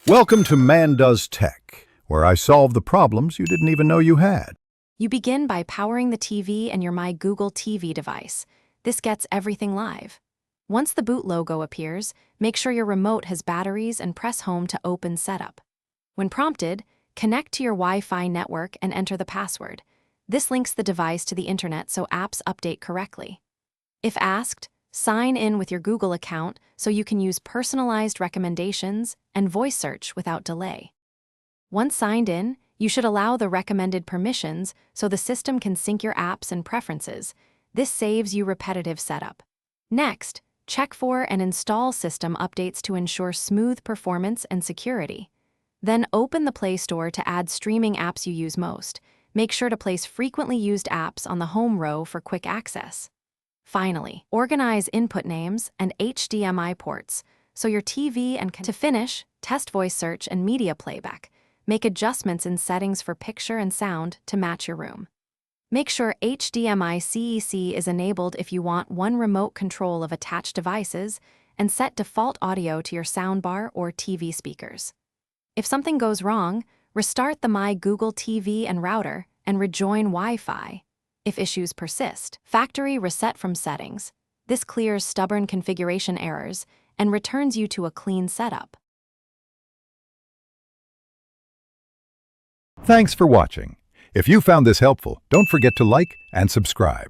Welcome to Man Does Tech, where I solve the problems you didn't even know you had. You begin by powering the TV and your My Google TV device. This gets everything live. Once the boot logo appears, make sure your remote has batteries and press home to open setup. When prompted, connect to your Wi-Fi network and enter the password. This links the device to the internet so apps update correctly. If asked, sign in with your Google account so you can use personalized recommendations and voice search without delay. Once signed in, you should allow the recommended permissions so the system can sync your apps and preferences. This saves you repetitive setup. Next, check for and install system updates to ensure smooth performance and security. Then open the Play Store to add streaming apps you use most. Make sure to place frequently used apps on the home row for quick access. Finally, organize input names and HDMI ports so your TV and to finish, test voice search and media playback. Make adjustments in settings for picture and sound to match your room. Make sure HDMI CEC is enabled if you want one remote control of attached devices, and set default audio to your soundbar or TV speakers. If something goes wrong, restart the My Google TV and router and rejoin Wi-Fi. If issues persist, factory reset from settings. This clears stubborn configuration errors and returns you to a clean setup. Thanks for watching. If you found this helpful, don't forget to like and subscribe.